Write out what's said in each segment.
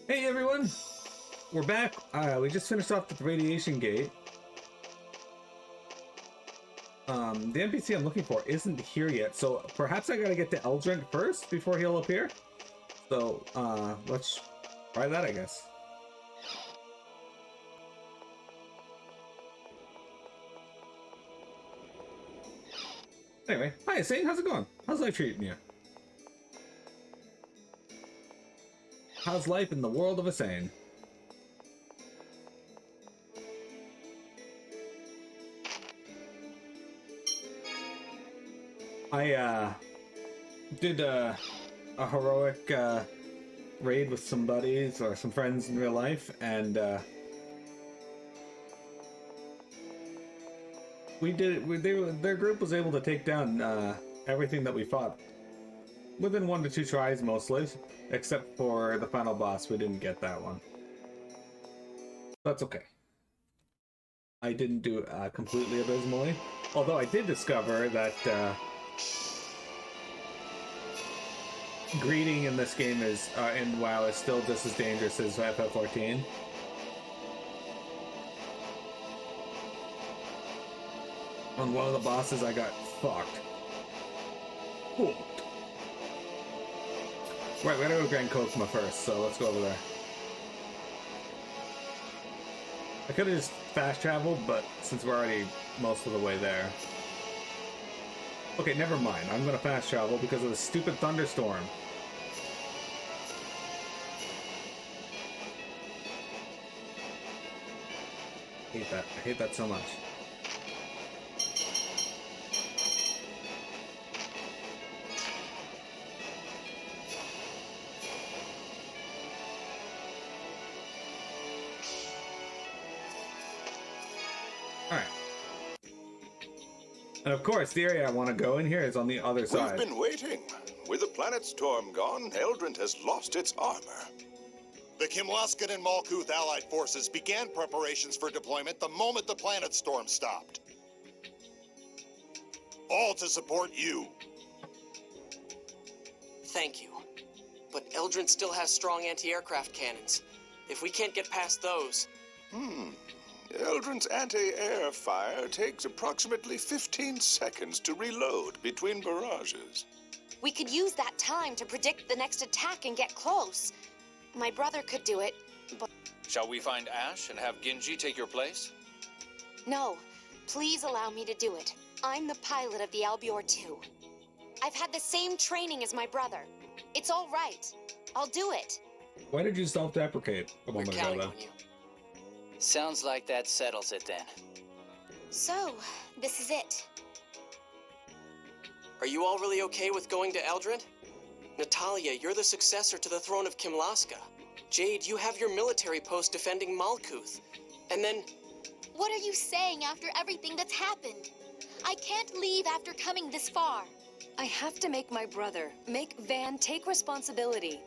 Hey everyone, we're back. We just finished off with the radiation gate. The NPC I'm looking for isn't here yet, so perhaps I gotta get to Eldrant first before he'll appear. So, let's try that, I guess. Anyway, hi Sane, how's it going? How's life treating you? How's life in the world of a Sane? I did a heroic raid with some buddies or some friends in real life, and we did it. Their group was able to take down everything that we fought within 1 to 2 tries, mostly, except for the final boss. We didn't get that one. That's okay. I didn't do completely abysmally, although I did discover that greeting in this game is in WoW is still just as dangerous as FF14. On one of the bosses, I got fucked. Cool. Right, we gotta go Grand Kokma first, so let's go over there. I could have just fast traveled, but since we're already most of the way there. Okay, never mind. I'm gonna fast travel because of the stupid thunderstorm. I hate that. I hate that so much. Alright. And of course, the area I want to go in here is on the other side. We've been waiting. With the planet storm gone, Eldrant has lost its armor. The Kimlaskan and Malkuth allied forces began preparations for deployment the moment the planet storm stopped. All to support you. Thank you. But Eldrant still has strong anti-aircraft cannons. If we can't get past those... Eldrant's anti-air fire takes approximately 15 seconds to reload between barrages. We could use that time to predict the next attack and get close. My brother could do it, but... Shall we find Ash and have Genji take your place? No. Please allow me to do it. I'm the pilot of the Albior 2. I've had the same training as my brother. It's all right. I'll do it. Why did you self-deprecate a We're moment ago, counting though? on you. Sounds like that settles it then. So, this is it. Are you all really okay with going to Eldrant? Natalia, you're the successor to the throne of Kimlaska. Jade, you have your military post defending Malkuth. And then... What are you saying after everything that's happened? I can't leave after coming this far. I have to make my brother, make Van take responsibility.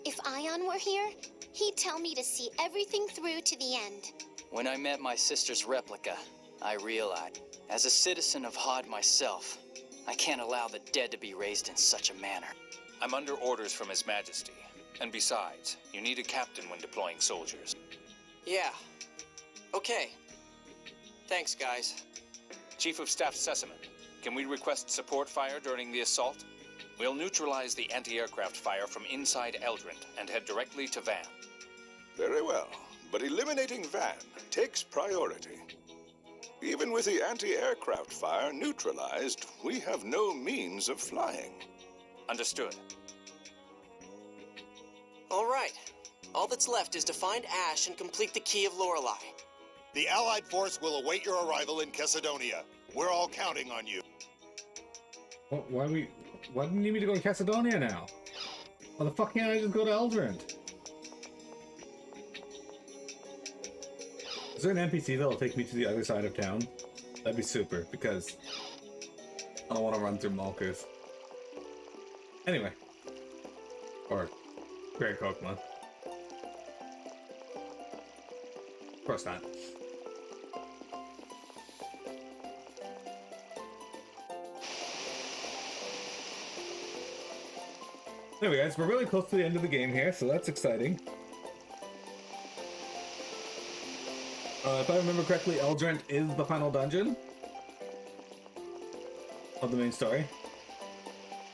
If Ion were here, he'd tell me to see everything through to the end. When I met my sister's replica, I realized, as a citizen of Hod myself, I can't allow the dead to be raised in such a manner. I'm under orders from His Majesty. And besides, you need a captain when deploying soldiers. Yeah. Okay. Thanks, guys. Chief of Staff Sesamin, can we request support fire during the assault? We'll neutralize the anti-aircraft fire from inside Eldrant and head directly to Van. Very well, but eliminating Van takes priority. Even with the anti-aircraft fire neutralized, we have no means of flying. Understood. All right. All that's left is to find Ash and complete the Key of Lorelei. The allied force will await your arrival in Cassidonia. We're all counting on you. Why do you need me to go to Cassidonia now? Why the fuck can't I just go to Eldrant? Is there an NPC that'll take me to the other side of town? That'd be super, because I don't want to run through Malkuth. Anyway. Or Great Kokma. Of course not. There we go, guys. We're really close to the end of the game here, so that's exciting. If I remember correctly, Eldrant is the final dungeon of the main story.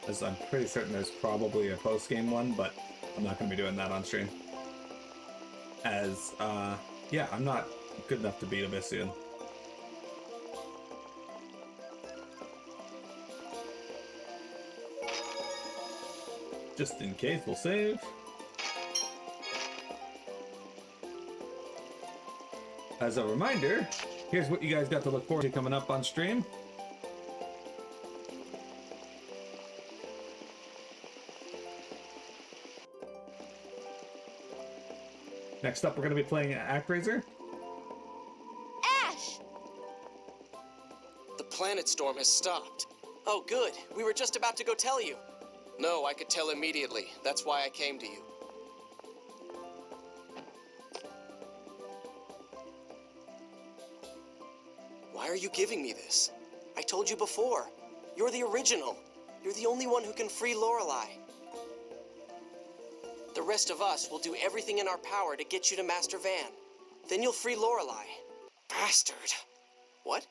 As I'm pretty certain there's probably a post-game one, but I'm not going to be doing that on stream. As, yeah, I'm not good enough to beat Abyssian. Just in case, we'll save. As a reminder, here's what you guys got to look forward to coming up on stream. Next up, we're going to be playing Actraiser. Ash! The planet storm has stopped. Oh, good. We were just about to go tell you. No, I could tell immediately. That's why I came to you. Why are you giving me this? I told you before. You're the original. You're the only one who can free Lorelei. The rest of us will do everything in our power to get you to Master Van. Then you'll free Lorelei. Bastard. What?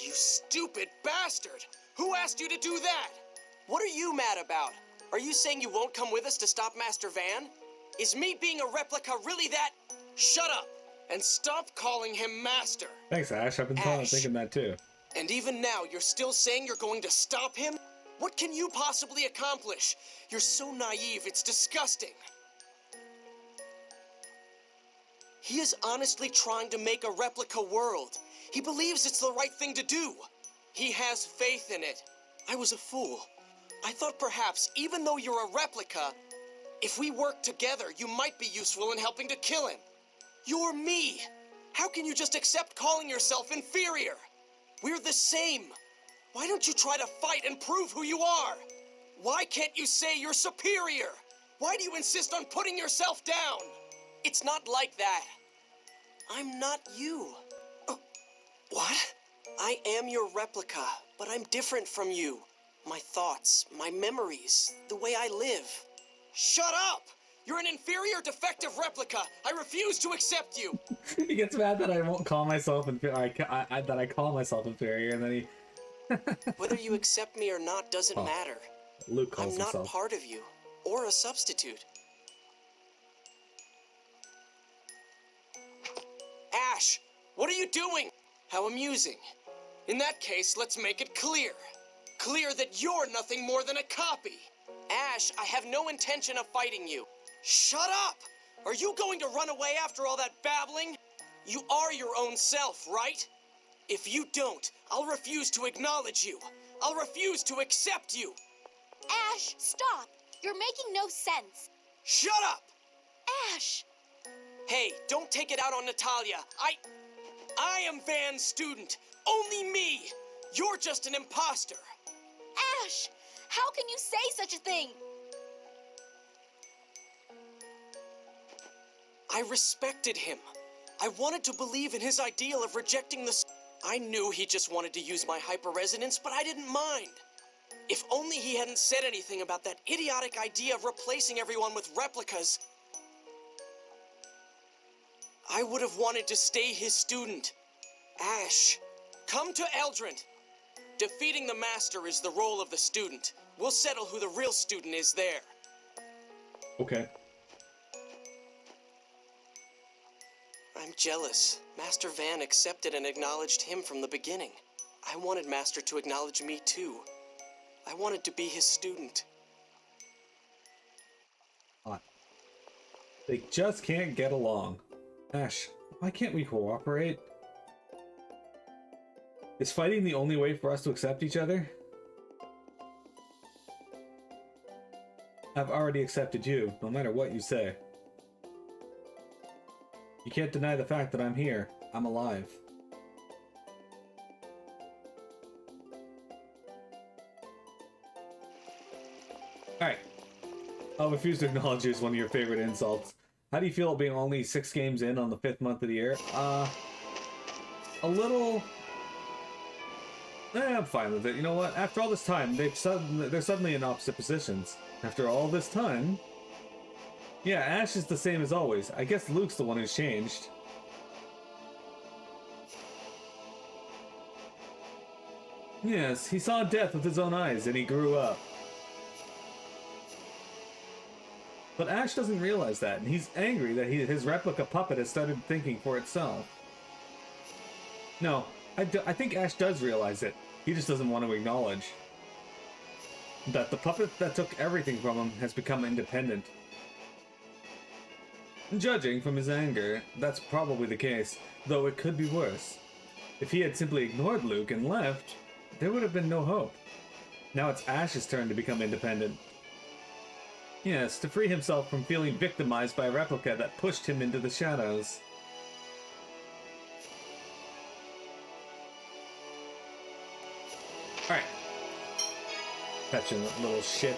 You stupid bastard! Who asked you to do that? What are you mad about? Are you saying you won't come with us to stop Master Van? Is me being a replica really that? Shut up! And stop calling him Master! Thanks, Ash. I've been thinking that too. And even now, you're still saying you're going to stop him? What can you possibly accomplish? You're so naive, it's disgusting. He is honestly trying to make a replica world. He believes it's the right thing to do. He has faith in it. I was a fool. I thought perhaps, even though you're a replica, if we work together, you might be useful in helping to kill him. You're me. How can you just accept calling yourself inferior? We're the same. Why don't you try to fight and prove who you are? Why can't you say you're superior? Why do you insist on putting yourself down? It's not like that. I'm not you. What? I am your replica, but I'm different from you. My thoughts, my memories, the way I live. Shut up! You're an inferior, defective replica. I refuse to accept you. He gets mad that I won't call myself inferior. That I call myself inferior, and then he. Whether you accept me or not doesn't matter. Luke calls I'm not himself. part of you, or a substitute. Ash, what are you doing? How amusing. In that case, let's make it clear. Clear that you're nothing more than a copy. Ash, I have no intention of fighting you. Shut up! Are you going to run away after all that babbling? You are your own self, right? If you don't, I'll refuse to acknowledge you. I'll refuse to accept you. Ash, stop! You're making no sense. Shut up! Ash! Hey, don't take it out on Natalia. I am Van's student. Only me. You're just an imposter. Ash! How can you say such a thing? I respected him. I wanted to believe in his ideal of rejecting the... I knew he just wanted to use my hyperresonance, but I didn't mind. If only he hadn't said anything about that idiotic idea of replacing everyone with replicas, I would have wanted to stay his student. Ash, come to Eldrant. Defeating the master is the role of the student. We'll settle who the real student is there. Okay. I'm jealous. Master Van accepted and acknowledged him from the beginning. I wanted Master to acknowledge me too. I wanted to be his student. They just can't get along. Ash, why can't we cooperate? Is fighting the only way for us to accept each other? I've already accepted you, no matter what you say. You can't deny the fact that I'm here. I'm alive. Alright. I'll refuse to acknowledge you as one of your favorite insults. How do you feel being only 6 games in on the 5th month of the year? A little... I'm fine with it. You know what? After all this time, they're suddenly in opposite positions. After all this time... Yeah, Ash is the same as always. I guess Luke's the one who's changed. Yes, he saw death with his own eyes and he grew up. But Ash doesn't realize that, and he's angry that his replica puppet has started thinking for itself. No, I think Ash does realize it. He just doesn't want to acknowledge that the puppet that took everything from him has become independent. Judging from his anger, that's probably the case, though it could be worse. If he had simply ignored Luke and left, there would have been no hope. Now it's Ash's turn to become independent. Yes, to free himself from feeling victimized by a replica that pushed him into the shadows. Alright. Fetching little shit.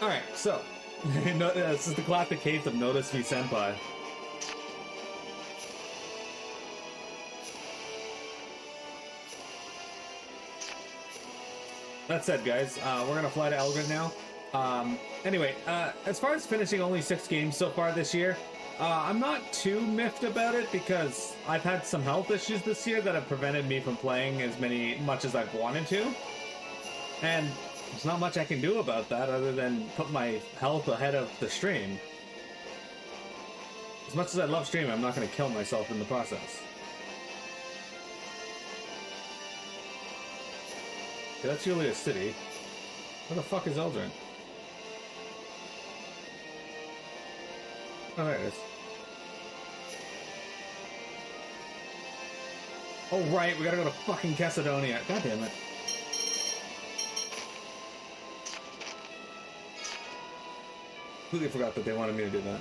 Alright, so. This is the classic case of Notice Me Senpai. That said, guys, we're gonna fly to Eldrant now. Anyway, as far as finishing only 6 games so far this year, I'm not too miffed about it because I've had some health issues this year that have prevented me from playing as much as I've wanted to. And there's not much I can do about that other than put my health ahead of the stream. As much as I love streaming, I'm not gonna kill myself in the process. Okay, that's Julia's city. Where the fuck is Eldrant? Oh, there it is. Oh, right, we gotta go to fucking Cassidonia. God damn it. Completely forgot that they wanted me to do that.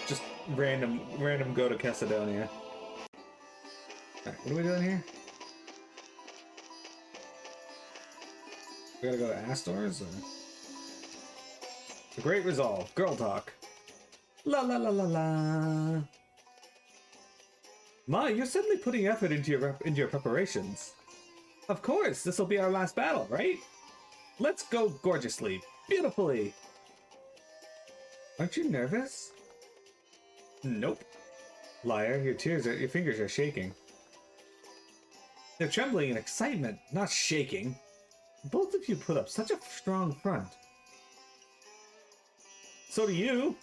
Just random go to Cassidonia. Alright, what are we doing here? We gotta go to Astor's? Or... The Great Resolve. Girl talk. La la la la la. Ma, you're suddenly putting effort into your preparations. Of course, this will be our last battle, right? Let's go gorgeously, beautifully. Aren't you nervous? Nope. Liar, your fingers are shaking. They're trembling in excitement, not shaking. Both of you put up such a strong front. So do you.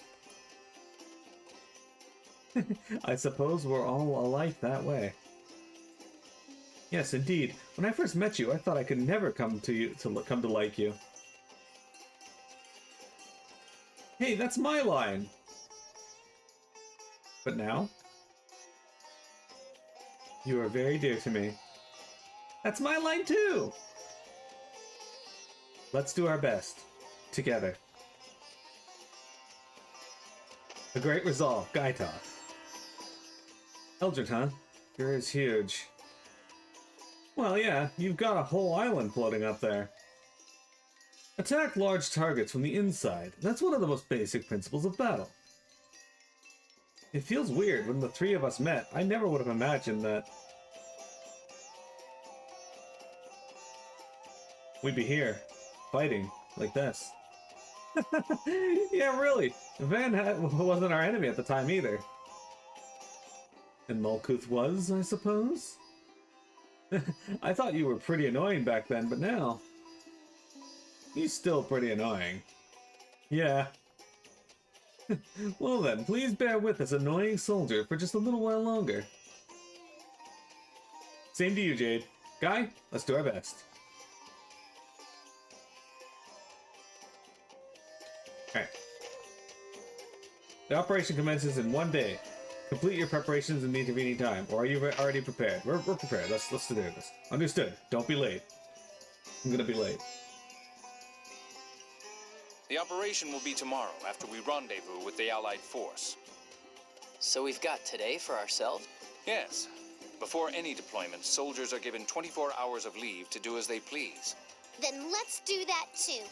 I suppose we're all alike that way. Yes, indeed. When I first met you, I thought I could never come to like you. Hey, that's my line. But now, you are very dear to me. That's my line too. Let's do our best together. A Great Resolve, Guy Talk. Eldrant, huh? You're as huge. Well, yeah, you've got a whole island floating up there. Attack large targets from the inside. That's one of the most basic principles of battle. It feels weird. When the three of us met, I never would have imagined that we'd be here, fighting, like this. Yeah, really. Van wasn't our enemy at the time either. And Malkuth was, I suppose? I thought you were pretty annoying back then, but now... he's still pretty annoying. Yeah. Well then, please bear with this annoying soldier for just a little while longer. Same to you, Jade. Guy, let's do our best. Alright. The operation commences in 1 day. Complete your preparations in the intervening time. Or are you already prepared? We're prepared. Let's do this. Understood. Don't be late. I'm gonna be late. The operation will be tomorrow after we rendezvous with the Allied force. So we've got today for ourselves? Yes. Before any deployment, soldiers are given 24 hours of leave to do as they please. Then let's do that too.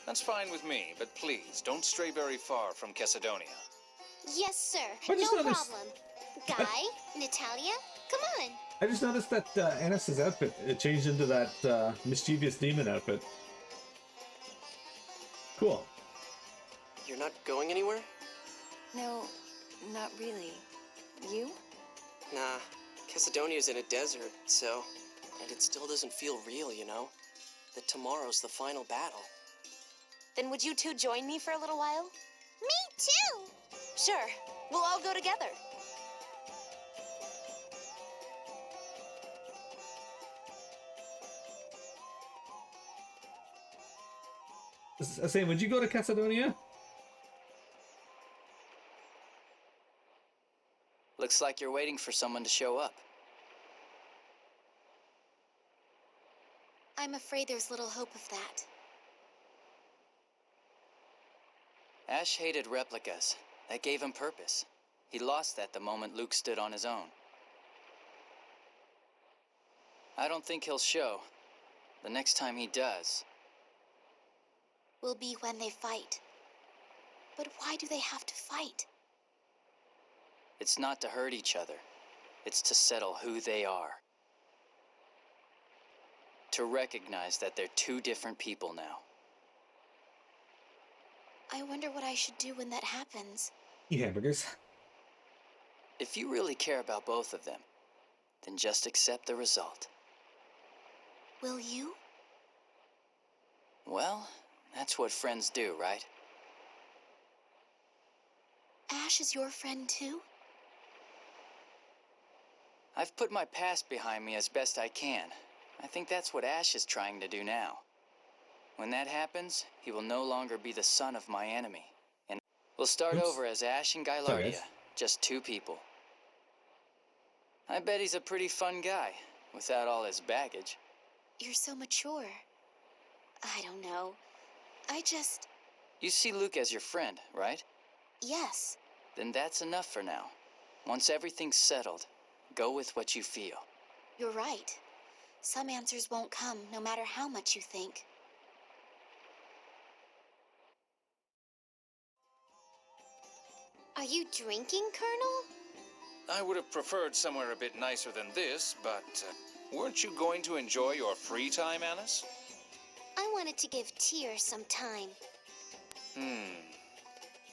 That's fine with me, but please, don't stray very far from Cassidonia. Yes, sir. I just No noticed- problem. Guy, Natalia, come on. I just noticed that Annis's outfit it changed into that mischievous demon outfit. Cool. You're not going anywhere? No, not really. You? Nah, Casadonia's in a desert, so... And it still doesn't feel real, you know? That tomorrow's the final battle. Then would you two join me for a little while? Me too. Sure. We'll all go together. Say, would you go to Casadonia? Looks like you're waiting for someone to show up. I'm afraid there's little hope of that. Ash hated replicas. That gave him purpose. He lost that the moment Luke stood on his own. I don't think he'll show. The next time he does... Will be when they fight. But why do they have to fight? It's not to hurt each other. It's to settle who they are. To recognize that they're two different people now. I wonder what I should do when that happens. Eat hamburgers. If you really care about both of them, then just accept the result. Will you? Well, that's what friends do, right? Ash is your friend too? I've put my past behind me as best I can. I think that's what Ash is trying to do now. When that happens, he will no longer be the son of my enemy. And we'll start over as Ash and Sorry, Gylardia, guys. just two people. I bet he's a pretty fun guy, without all his baggage. You're so mature. I don't know. You see Luke as your friend, right? Yes. Then that's enough for now. Once everything's settled, go with what you feel. You're right. Some answers won't come, no matter how much you think. Are you drinking, Colonel? I would have preferred somewhere a bit nicer than this, but weren't you going to enjoy your free time, Annis? I wanted to give Tyr some time.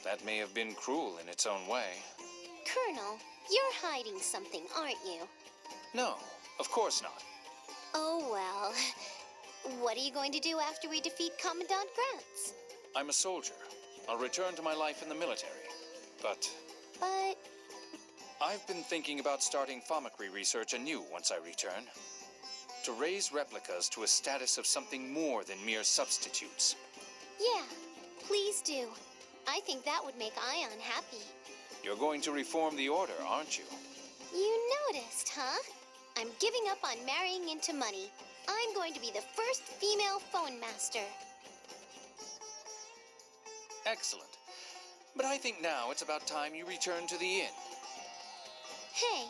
That may have been cruel in its own way. Colonel, you're hiding something, aren't you? No, of course not. Oh, well. What are you going to do after we defeat Commandant Grants? I'm a soldier. I'll return to my life in the military. But But I've been thinking about starting Thaumacrine research anew once I return. To raise replicas to a status of something more than mere substitutes. yeah, please do. I think that would make Ion happy. You're going to reform the Order, aren't you? You noticed, huh? I'm giving up on marrying into money. I'm going to be the first female phone master. Excellent. But I think now it's about time you return to the inn. Hey,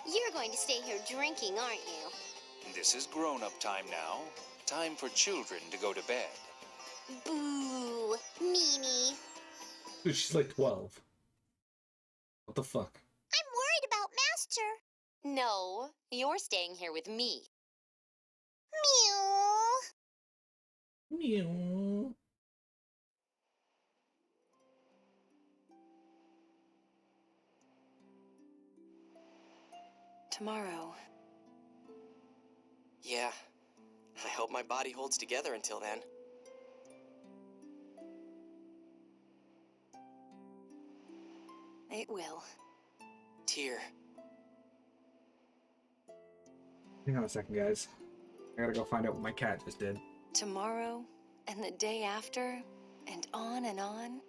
you're going to stay here drinking, aren't you? This is grown-up time now. Time for children to go to bed. Boo, meanie. Dude, she's like 12. What the fuck? I'm worried about Master. No, you're staying here with me. Meow. Meow. Tomorrow. Yeah. I hope my body holds together until then. It will. Tyr. Hang on a second, guys. I gotta go find out what my cat just did. Tomorrow, and the day after, and on and on.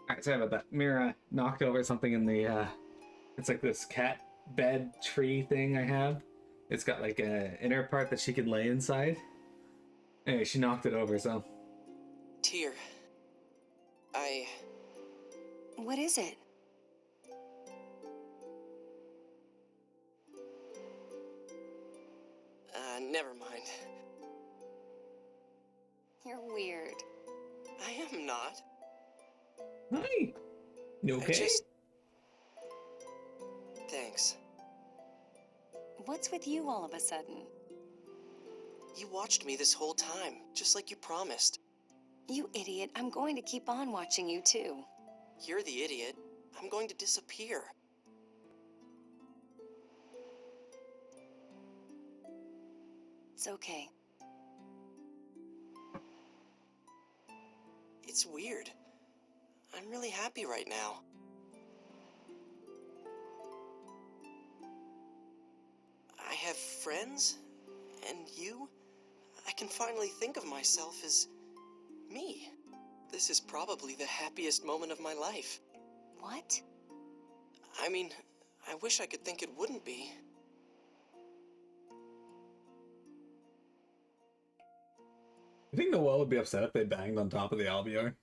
Alright, sorry about that. Mira knocked over something in the, it's like this cat bed tree thing I have. It's got like a inner part that she can lay inside. Anyway, she knocked it over, so. Tear. What is it? Never mind. You're weird. I am not. Hi! You okay? Thanks. What's with you all of a sudden? You watched me this whole time, just like you promised. You idiot, I'm going to keep on watching you too. You're the idiot. I'm going to disappear. It's okay. It's weird. I'm really happy right now. I have friends, and you. I can finally think of myself as me. This is probably the happiest moment of my life. What? I mean, I wish I could think it wouldn't be. You think Noelle would be upset if they banged on top of the alveoli?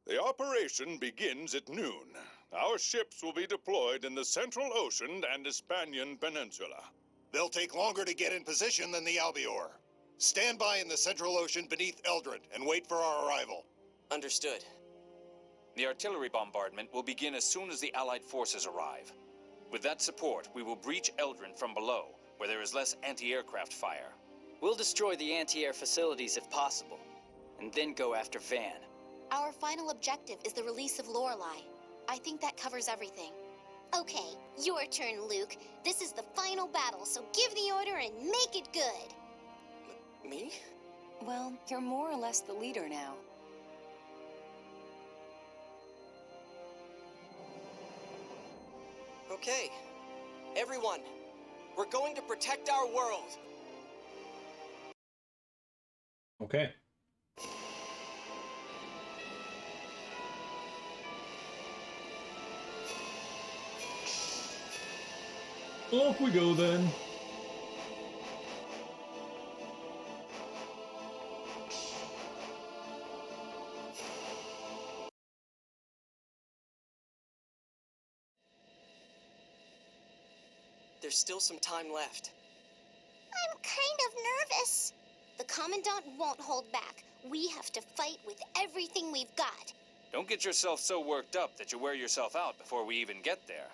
The operation begins at noon. Our ships will be deployed in the Central Ocean and Hispanian Peninsula. They'll take longer to get in position than the Albior. Stand by in the Central Ocean beneath Eldrant and wait for our arrival. Understood. The artillery bombardment will begin as soon as the Allied forces arrive. With that support, we will breach Eldrant from below, where there is less anti-aircraft fire. We'll destroy the anti-air facilities if possible, and then go after Van. Our final objective is the release of Lorelei. I think that covers everything. Okay, your turn, Luke. This is the final battle, so give the order and make it good. Me? Well, you're more or less the leader now. Okay. Everyone, we're going to protect our world. Okay. Off we go then. There's still some time left. I'm kind of nervous. The Commandant won't hold back. We have to fight with everything we've got. Don't get yourself so worked up that you wear yourself out before we even get there.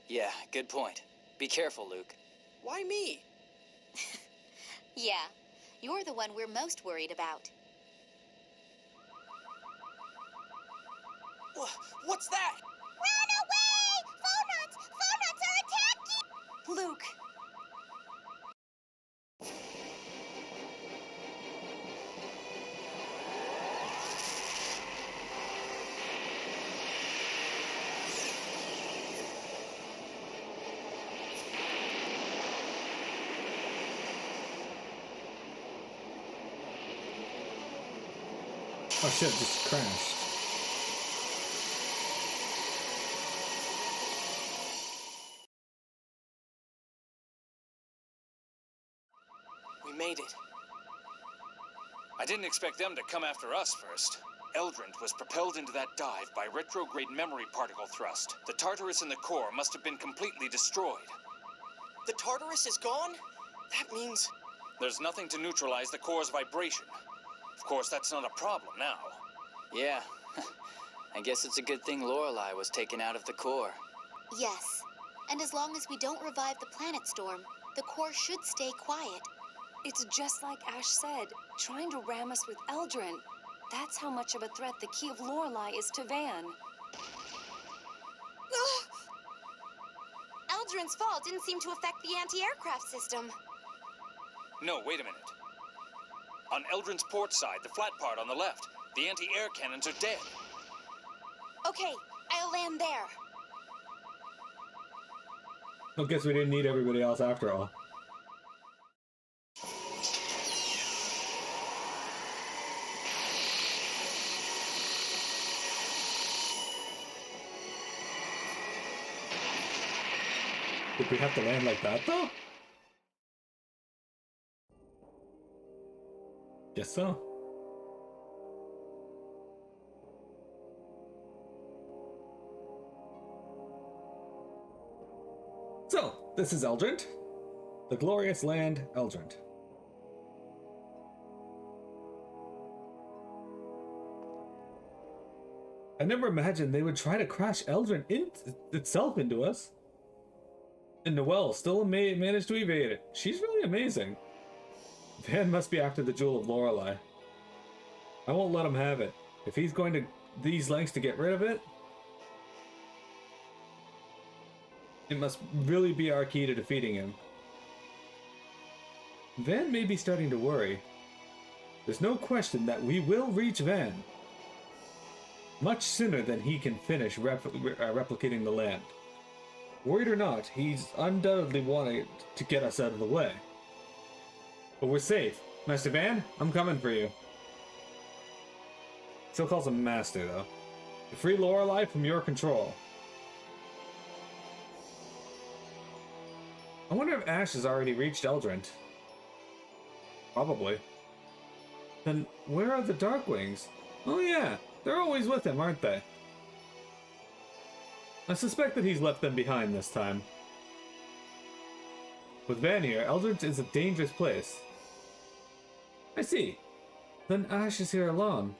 Yeah, good point. Be careful, Luke. Why me? Yeah, you're the one we're most worried about. What's that? Run away! Phonons! Phonons are attacking! Luke! Oh shit, just crashed. We made it. I didn't expect them to come after us first. Eldrant was propelled into that dive by retrograde memory particle thrust. The Tartarus in the core must have been completely destroyed. The Tartarus is gone? That means... There's nothing to neutralize the core's vibration. Of course, that's not a problem now. Yeah, I guess it's a good thing Lorelei was taken out of the core. Yes, and as long as we don't revive the planet storm, the core should stay quiet. It's just like Ash said, trying to ram us with Eldrant. That's how much of a threat the Key of Lorelei is to Van. Eldrant's fall didn't seem to affect the anti-aircraft system. No, wait a minute. On Eldrant's port side, the flat part on the left, the anti-air cannons are dead. Okay, I'll land there. I guess we didn't need everybody else after all. Did we have to land like that, though? Guess so. So, this is Eldrant. The glorious land, Eldrant. I never imagined they would try to crash Eldrant itself into us. And Noelle still managed to evade it. She's really amazing. Van must be after the Jewel of Lorelei. I won't let him have it. If he's going to these lengths to get rid of it, it must really be our key to defeating him. Van may be starting to worry. There's no question that we will reach Van much sooner than he can finish replicating the land. Worried or not, he's undoubtedly wanting to get us out of the way. But we're safe. Master Van, I'm coming for you. Still calls him Master, though. To free Lorelei from your control. I wonder if Ash has already reached Eldrant. Probably. Then where are the Darkwings? Oh yeah, they're always with him, aren't they? I suspect that he's left them behind this time. With Van here, Eldrant is a dangerous place. I see. Then Ash is here alone.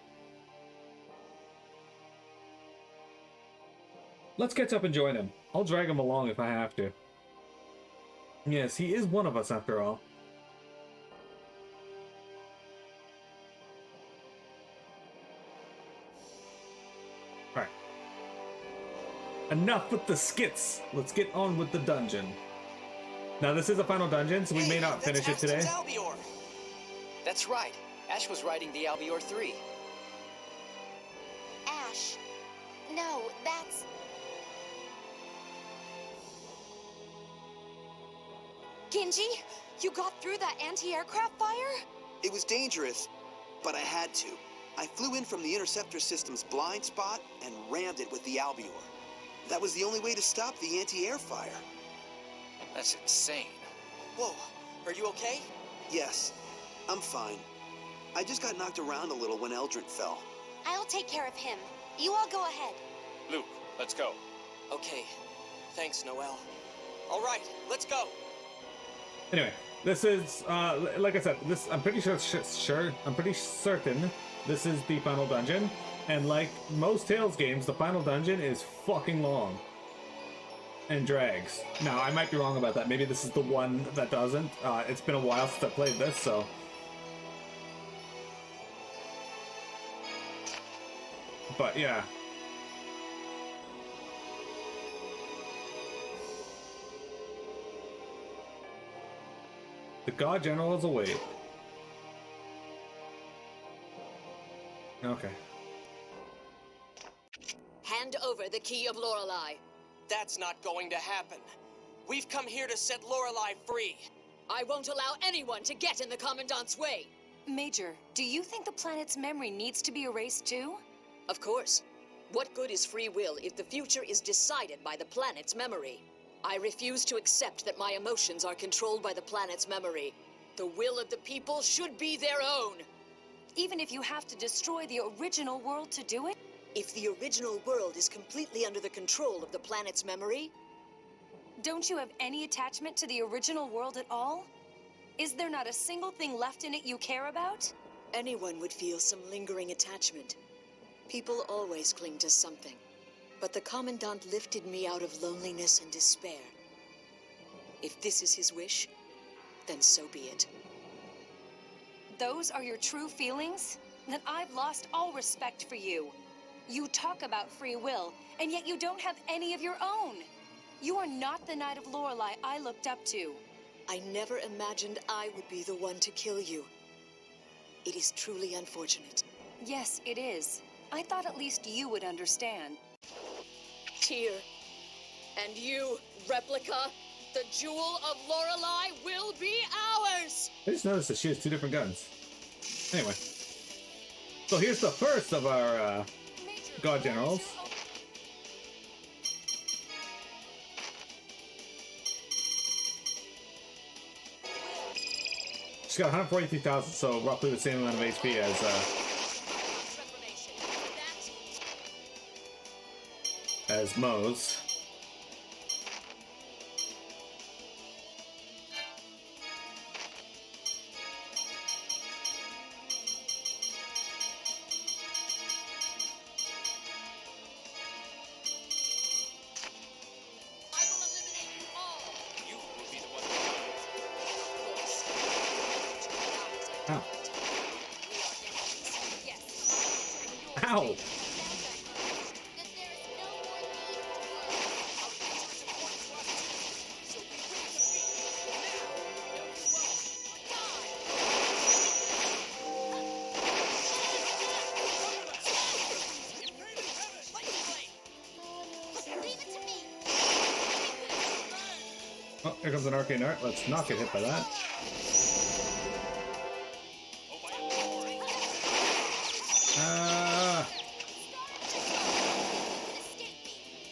Let's catch up and join him. I'll drag him along if I have to. Yes, he is one of us after all. Alright. Enough with the skits. Let's get on with the dungeon. Now this is a final dungeon, so we may not finish it today. Albior. That's right. Ash was riding the Albior 3. Ash. No, that's... Genji, you got through that anti-aircraft fire? It was dangerous, but I had to. I flew in from the interceptor system's blind spot and rammed it with the Albior. That was the only way to stop the anti-air fire. That's insane. Whoa, are you okay? Yes, I'm fine. I just got knocked around a little when Eldrant fell. I'll take care of him. You all go ahead. Luke, let's go. Okay. Thanks, Noelle. All right, let's go. Anyway, this is, like I said, I'm pretty I'm pretty certain this is the final dungeon. And like most Tales games, the final dungeon is fucking long. And drags. Now, I might be wrong about that. Maybe this is the one that doesn't. It's been a while since I played this, so... But, yeah. The God Generals await. Okay. Hand over the key of Lorelei. That's not going to happen. We've come here to set Lorelei free. I won't allow anyone to get in the Commandant's way. Major, do you think the planet's memory needs to be erased too? Of course. What good is free will if the future is decided by the planet's memory? I refuse to accept that my emotions are controlled by the planet's memory. The will of the people should be their own. Even if you have to destroy the original world to do it? If the original world is completely under the control of the planet's memory... Don't you have any attachment to the original world at all? Is there not a single thing left in it you care about? Anyone would feel some lingering attachment. People always cling to something. But the Commandant lifted me out of loneliness and despair. If this is his wish, then so be it. Those are your true feelings? Then I've lost all respect for you. You talk about free will, and yet you don't have any of your own. You are not the Knight of Lorelei I looked up to. I never imagined I would be the one to kill you. It is truly unfortunate. Yes, it is. I thought at least you would understand. Tyr, and you, Replica, the Jewel of Lorelei will be ours! I just noticed that she has two different guns. Anyway. So here's the first of our, God Generals. She's got 143,000, so roughly the same amount of HP as Moe's. Ow. Ow! Oh, here comes an arcane art. Let's not get hit by that.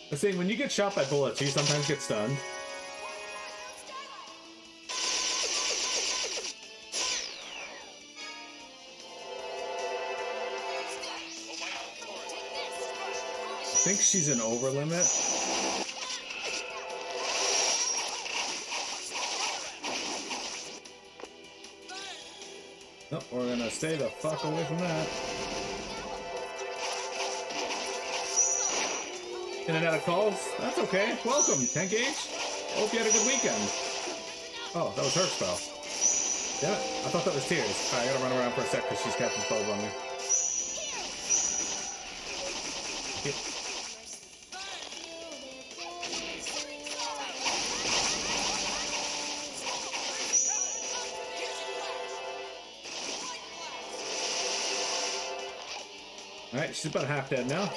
The thing, when you get shot by bullets, you sometimes get stunned. I think she's an over limit. Nope, we're gonna stay the fuck away from that. In and out of calls? That's okay. Welcome, 10 gauge. Hope you had a good weekend. Oh, that was her spell. Damn it, I thought that was Tears. Alright, I gotta run around for a sec because she's casting spells on me. Alright, she's about half dead now.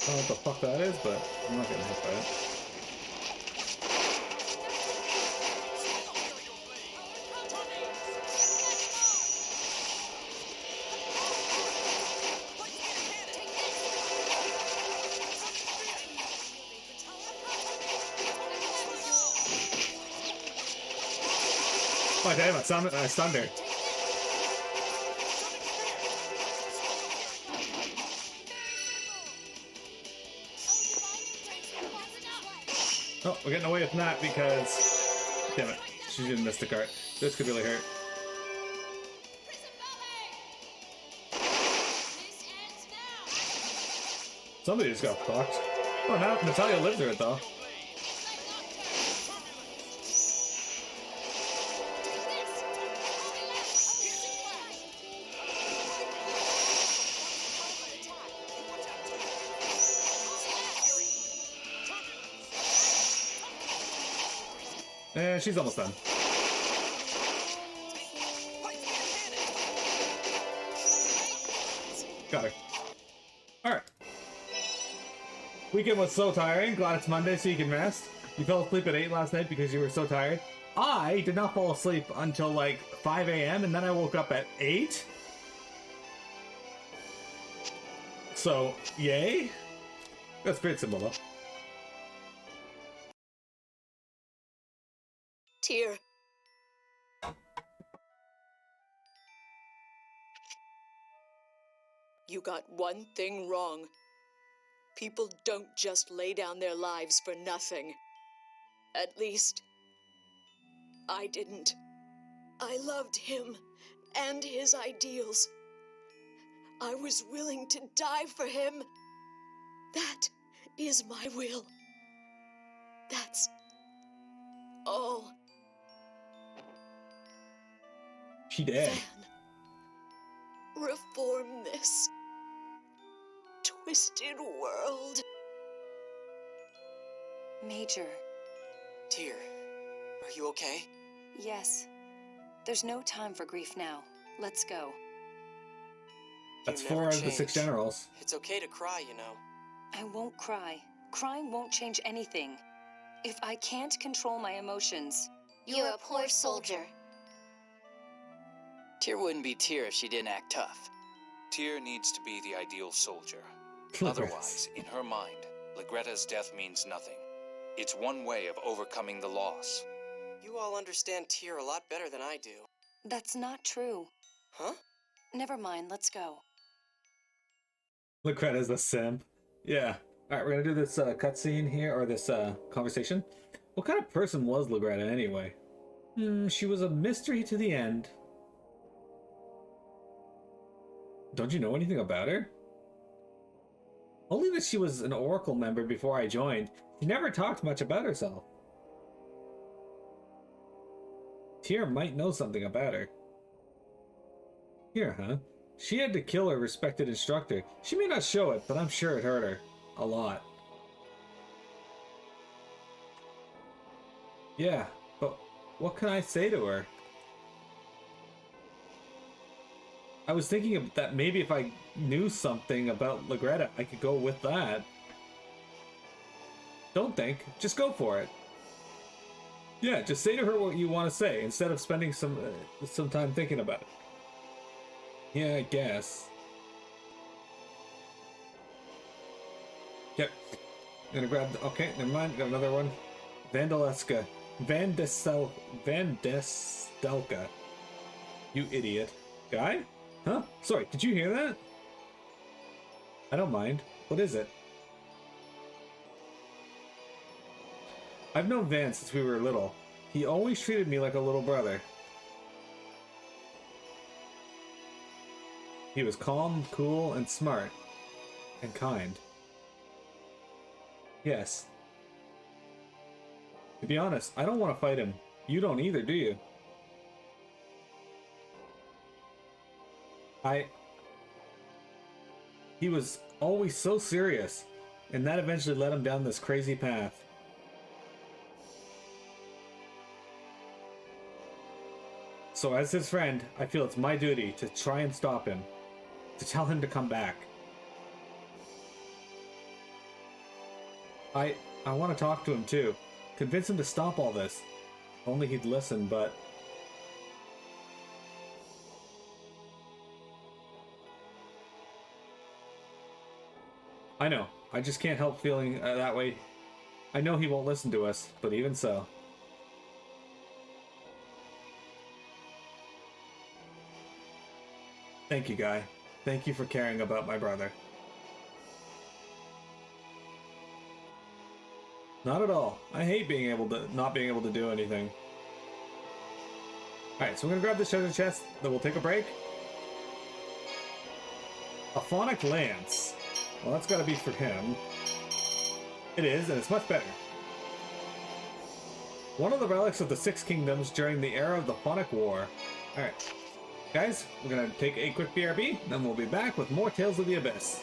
I don't know what the fuck that is, but I'm not getting hit by it. Oh damn, I stunned her. Oh, we're getting away with that because... Damn it, she didn't miss the cart. This could really hurt. Somebody just got fucked. Oh, now Natalia lives through it though. She's almost done. Got her. Alright. Weekend was so tiring. Glad it's Monday so you can rest. You fell asleep at 8 last night because you were so tired. I did not fall asleep until like 5 a.m. and then I woke up at 8. So, yay. That's pretty simple though. Tear. You got one thing wrong. People don't just lay down their lives for nothing. At least, I didn't. I loved him and his ideals. I was willing to die for him. That is my will. That's all. She did. Van, reform this twisted world. Major. Tear, are you okay? Yes. There's no time for grief now. Let's go. That's You 4 never out of the 6 change. generals. It's okay to cry, you know. I won't cry. Crying won't change anything. If I can't control my emotions, You're a poor soldier. Tyr wouldn't be Tyr if she didn't act tough. Tyr needs to be the ideal soldier. Otherwise, in her mind, Legretta's death means nothing. It's one way of overcoming the loss. You all understand Tyr a lot better than I do. That's not true. Huh? Never mind, let's go. Legretta's a simp. Yeah. Alright, we're gonna do this cutscene here, or this conversation. What kind of person was Legretta anyway? She was a mystery to the end. Don't you know anything about her? Only that she was an Oracle member before I joined. She never talked much about herself. Tyr might know something about her. Here, huh? She had to kill her respected instructor. She may not show it, but I'm sure it hurt her. A lot. Yeah, but what can I say to her? I was thinking of that maybe if I knew something about Legretta, I could go with that. Don't think, just go for it. Yeah, just say to her what you want to say instead of spending some time thinking about it. Yeah, I guess. Yep. I'm gonna grab the, okay, never mind, got another one. Vandalesca. Vandestelka. You idiot. Guy? Huh? Sorry, did you hear that? I don't mind. What is it? I've known Van since we were little. He always treated me like a little brother. He was calm, cool, and smart. And kind. Yes. To be honest, I don't want to fight him. You don't either, do you? He was always so serious, and that eventually led him down this crazy path. So as his friend, I feel it's my duty to try and stop him. To tell him to come back. I want to talk to him too. Convince him to stop all this. Only he'd listen, but... I know. I just can't help feeling that way. I know he won't listen to us, but even so. Thank you, Guy. Thank you for caring about my brother. Not at all. I hate not being able to do anything. Alright, so I'm gonna grab this treasure chest, then we'll take a break. A Phonic Lance. Well, that's gotta be for him. It is, and it's much better. One of the relics of the Six Kingdoms during the era of the Phonic War. Alright. Guys, we're gonna take a quick BRB, then we'll be back with more Tales of the Abyss.